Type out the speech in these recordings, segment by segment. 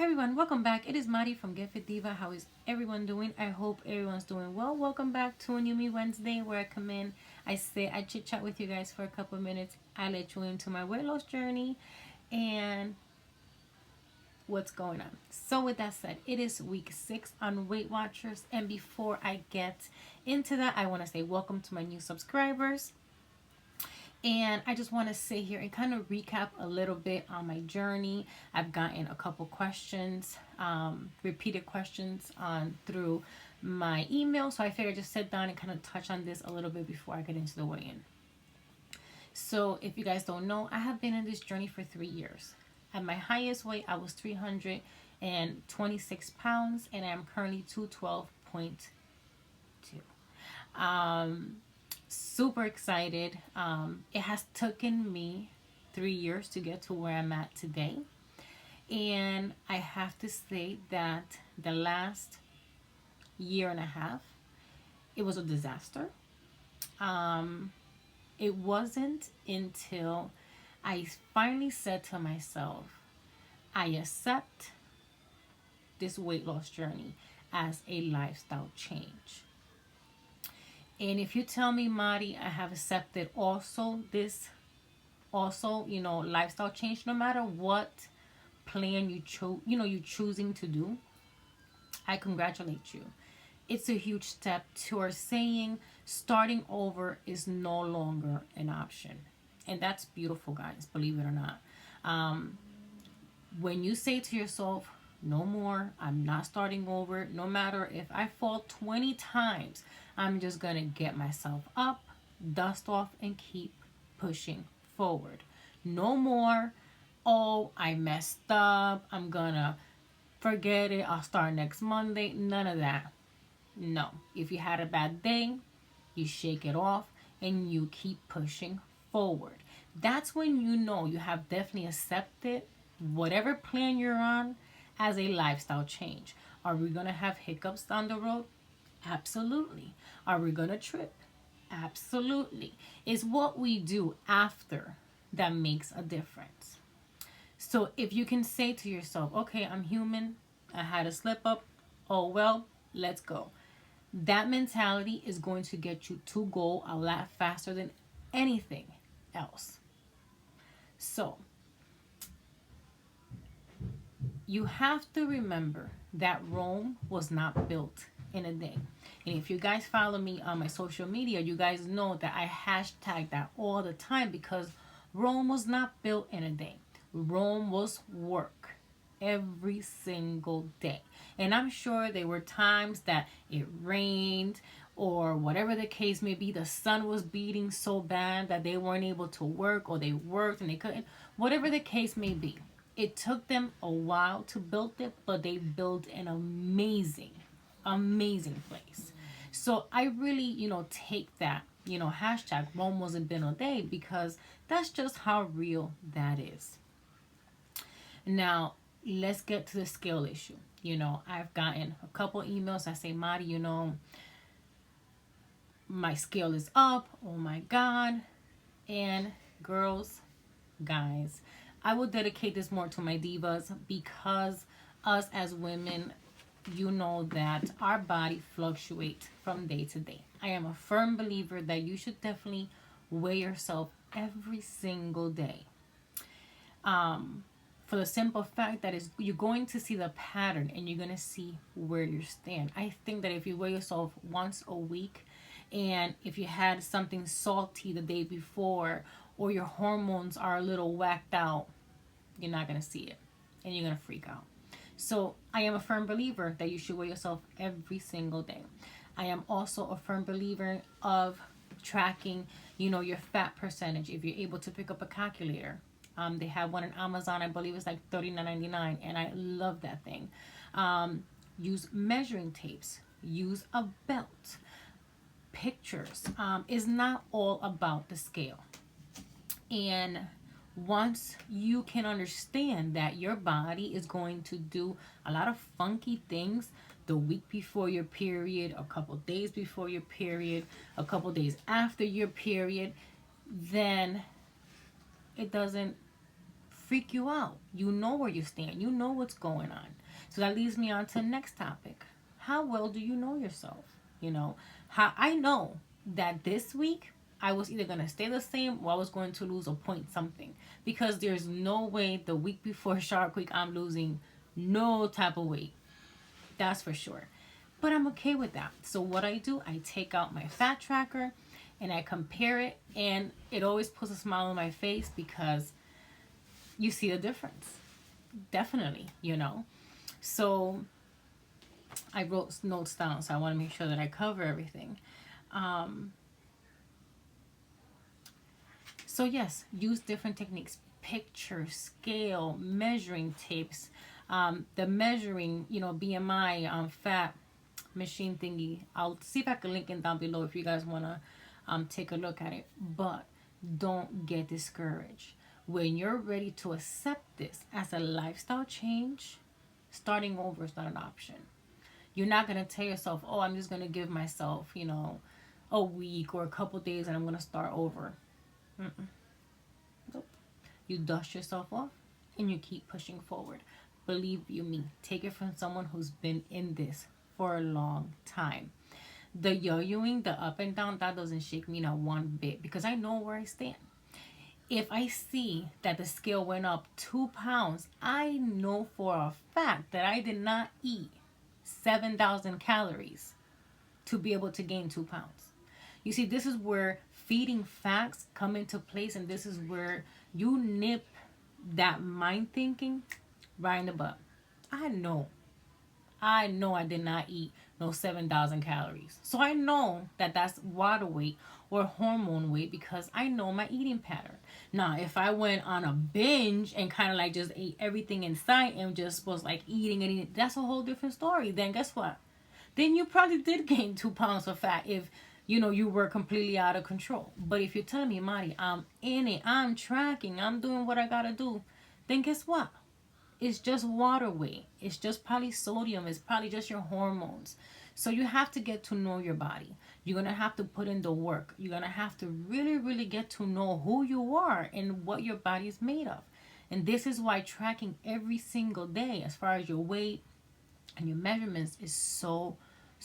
Hi everyone, welcome back. It is Mari from Get Fit Diva. How is everyone doing? I hope everyone's doing well. Welcome back to a New Me Wednesday where I come in, I chit chat with you guys for a couple of minutes. I let you into my weight loss journey and what's going on. So with that said, it is week 6 on Weight Watchers, and before I get into that, I want to say welcome to my new subscribers. And I just want to sit here and kind of recap a little bit on my journey. I've gotten a couple questions, repeated questions on through my email. So I figured I'd just sit down and kind of touch on this a little bit before I get into the weigh-in. So if you guys don't know, I have been in this journey for 3 years. At my highest weight, I was 326 pounds, and I am currently 212.2. Super excited. It has taken me 3 years to get to where I'm at today, and I have to say that the last year and a half, it was a disaster. It wasn't until I finally said to myself, I accept this weight loss journey as a lifestyle change. And if you tell me, Mari, I have accepted lifestyle change, no matter what plan you're choosing to do, I congratulate you. It's a huge step towards saying starting over is no longer an option. And that's beautiful, guys, believe it or not. When you say to yourself, no more, I'm not starting over, no matter if I fall 20 times, I'm just going to get myself up, dust off, and keep pushing forward. No more, oh, I messed up, I'm going to forget it, I'll start next Monday. None of that. No. If you had a bad day, you shake it off and you keep pushing forward. That's when you know you have definitely accepted whatever plan you're on as a lifestyle change. Are we going to have hiccups down the road? Absolutely. Are we going to trip? Absolutely. It's what we do after that makes a difference. So if you can say to yourself, okay, I'm human, I had a slip up, oh well, let's go. That mentality is going to get you to goal a lot faster than anything else. So you have to remember that Rome was not built in a day. And if you guys follow me on my social media, you guys know that I hashtag that all the time, because Rome was not built in a day. Rome was work every single day. And I'm sure there were times that it rained or whatever the case may be, the sun was beating so bad that they weren't able to work, or they worked and they couldn't, whatever the case may be. It took them a while to build it, but they built an amazing place. So I really, take that, hashtag Rome wasn't built in a day, because that's just how real that is. Now, let's get to the scale issue. I've gotten a couple emails that say, Mari, my scale is up. Oh my God. And girls, guys, I will dedicate this more to my divas, because us as women, you know that our body fluctuates from day to day. I am a firm believer that you should definitely weigh yourself every single day. For the simple fact that you're going to see the pattern and you're going to see where you stand. I think that if you weigh yourself once a week, and if you had something salty the day before, or your hormones are a little whacked out, you're not going to see it and you're going to freak out. So I am a firm believer that you should weigh yourself every single day. I am also a firm believer of tracking, your fat percentage. If you're able to pick up a calculator, they have one on Amazon. I believe it's like $39.99, and I love that thing. Use measuring tapes. Use a belt. Pictures. Is not all about the scale. And once you can understand that your body is going to do a lot of funky things the week before your period, a couple days before your period, a couple days after your period, then it doesn't freak you out. You know where you stand. You know what's going on. So that leads me on to the next topic. How well do you know yourself? You know, how I know that this week I was either going to stay the same or I was going to lose a point something. Because there's no way the week before Shark Week I'm losing no type of weight. That's for sure. But I'm okay with that. So what I do, I take out my fat tracker and I compare it, and it always puts a smile on my face because you see the difference. Definitely, you know. So I wrote notes down, so I want to make sure that I cover everything. So yes, use different techniques: picture, scale, measuring tapes, the measuring, BMI, fat machine thingy. I'll see if I can link it down below if you guys want to take a look at it. But don't get discouraged. When you're ready to accept this as a lifestyle change, starting over is not an option. You're not going to tell yourself, oh, I'm just going to give myself, a week or a couple days and I'm going to start over. Mm-mm. Nope. You dust yourself off and you keep pushing forward. Believe you me, take it from someone who's been in this for a long time. The yo-yoing, the up and down, that doesn't shake me not one bit because I know where I stand. If I see that the scale went up 2 pounds, I know for a fact that I did not eat 7,000 calories to be able to gain 2 pounds. You see, this is where feeding facts come into place, and this is where you nip that mind thinking right in the butt. I know I did not eat no 7,000 calories. So I know that that's water weight or hormone weight because I know my eating pattern. Now, if I went on a binge and kind of like just ate everything in sight and just was like eating and eating, that's a whole different story. Then guess what? Then you probably did gain 2 pounds of fat if, you were completely out of control. But if you're telling me, Marty, I'm in it, I'm tracking, I'm doing what I got to do, then guess what? It's just water weight. It's just probably sodium. It's probably just your hormones. So you have to get to know your body. You're going to have to put in the work. You're going to have to really, really get to know who you are and what your body is made of. And this is why tracking every single day as far as your weight and your measurements is so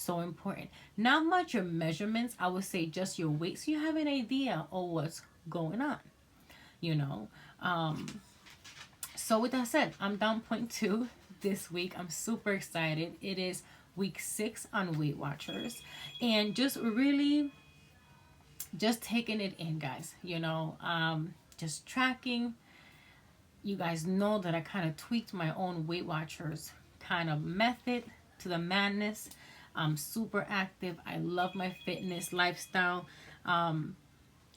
important. Not much your measurements, I would say just your weight, so you have an idea of what's going on. So with that said, I'm down 0.2 this week. I'm super excited. It is week 6 on Weight Watchers, and just really just taking it in, guys. Just tracking. You guys know that I kind of tweaked my own Weight Watchers kind of method to the madness. I'm super active. I love my fitness lifestyle, and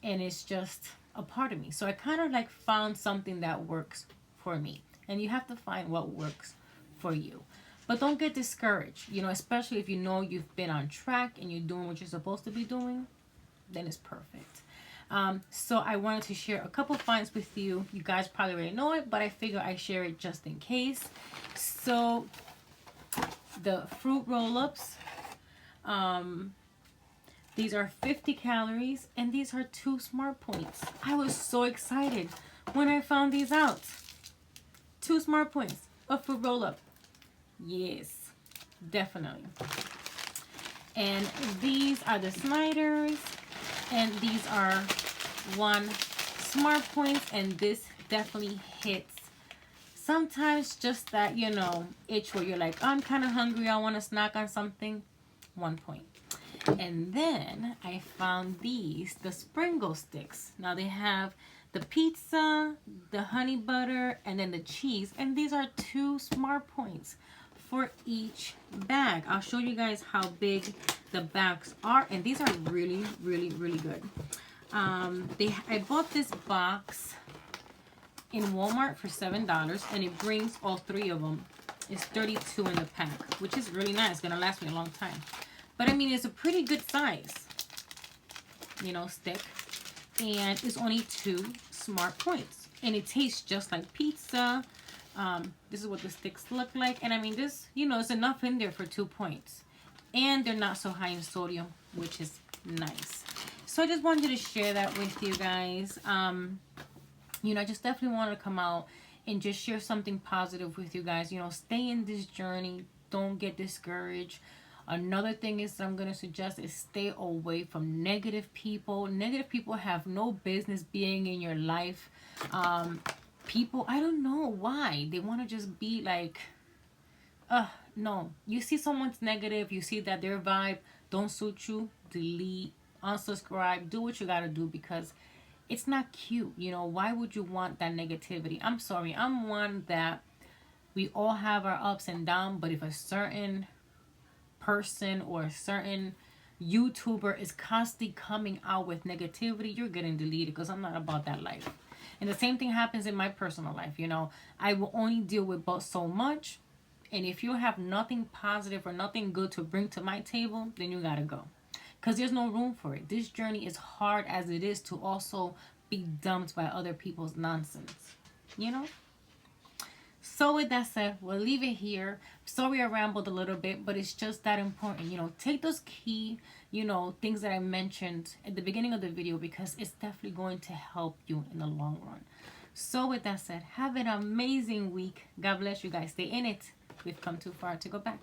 it's just a part of me. So I kind of like found something that works for me, and you have to find what works for you. But don't get discouraged, especially if you've been on track and you're doing what you're supposed to be doing, then it's perfect. So I wanted to share a couple finds with you. You guys probably already know it, but I figure I share it just in case. So the fruit roll-ups, these are 50 calories, and these are 2 Smartpoints. I was so excited when I found these out. 2 Smartpoints, a fruit roll-up. Yes, definitely. And these are the Sliders, and these are 1 Smartpoints, and this definitely hits sometimes just that, itch where you're like, oh, I'm kind of hungry, I want to snack on something. 1 point. And then I found these, the Springle sticks. Now they have the pizza, the honey butter, and then the cheese. And these are 2 Smartpoints for each bag. I'll show you guys how big the bags are. And these are really, really, really good. I bought this box in Walmart for $7. And it brings all 3 of them. It's 32 in the pack, which is really nice. It's going to last me a long time. But I mean, it's a pretty good size, stick. And it's only 2 Smartpoints. And it tastes just like pizza. This is what the sticks look like. And I mean, this, it's enough in there for 2 points. And they're not so high in sodium, which is nice. So I just wanted to share that with you guys. I just definitely wanted to come out and just share something positive with you guys. You know, stay in this journey. Don't get discouraged. Another thing is that I'm going to suggest is stay away from negative people. Negative people have no business being in your life. People, I don't know why. They want to just be like, no. You see someone's negative, you see that their vibe don't suit you, delete, unsubscribe, do what you got to do, because it's not cute. You know, why would you want that negativity? I'm sorry. I'm one that we all have our ups and downs, but if a certain person or a certain YouTuber is constantly coming out with negativity, you're getting deleted, because I'm not about that life. And the same thing happens in my personal life. You know, I will only deal with but so much. And if you have nothing positive or nothing good to bring to my table, then you gotta go. Because there's no room for it. This journey is hard as it is to also be dumped by other people's nonsense. You know? So with that said, we'll leave it here. Sorry I rambled a little bit, but it's just that important. You know, take those key, you know, things that I mentioned at the beginning of the video, because it's definitely going to help you in the long run. So with that said, have an amazing week. God bless you guys. Stay in it. We've come too far to go back.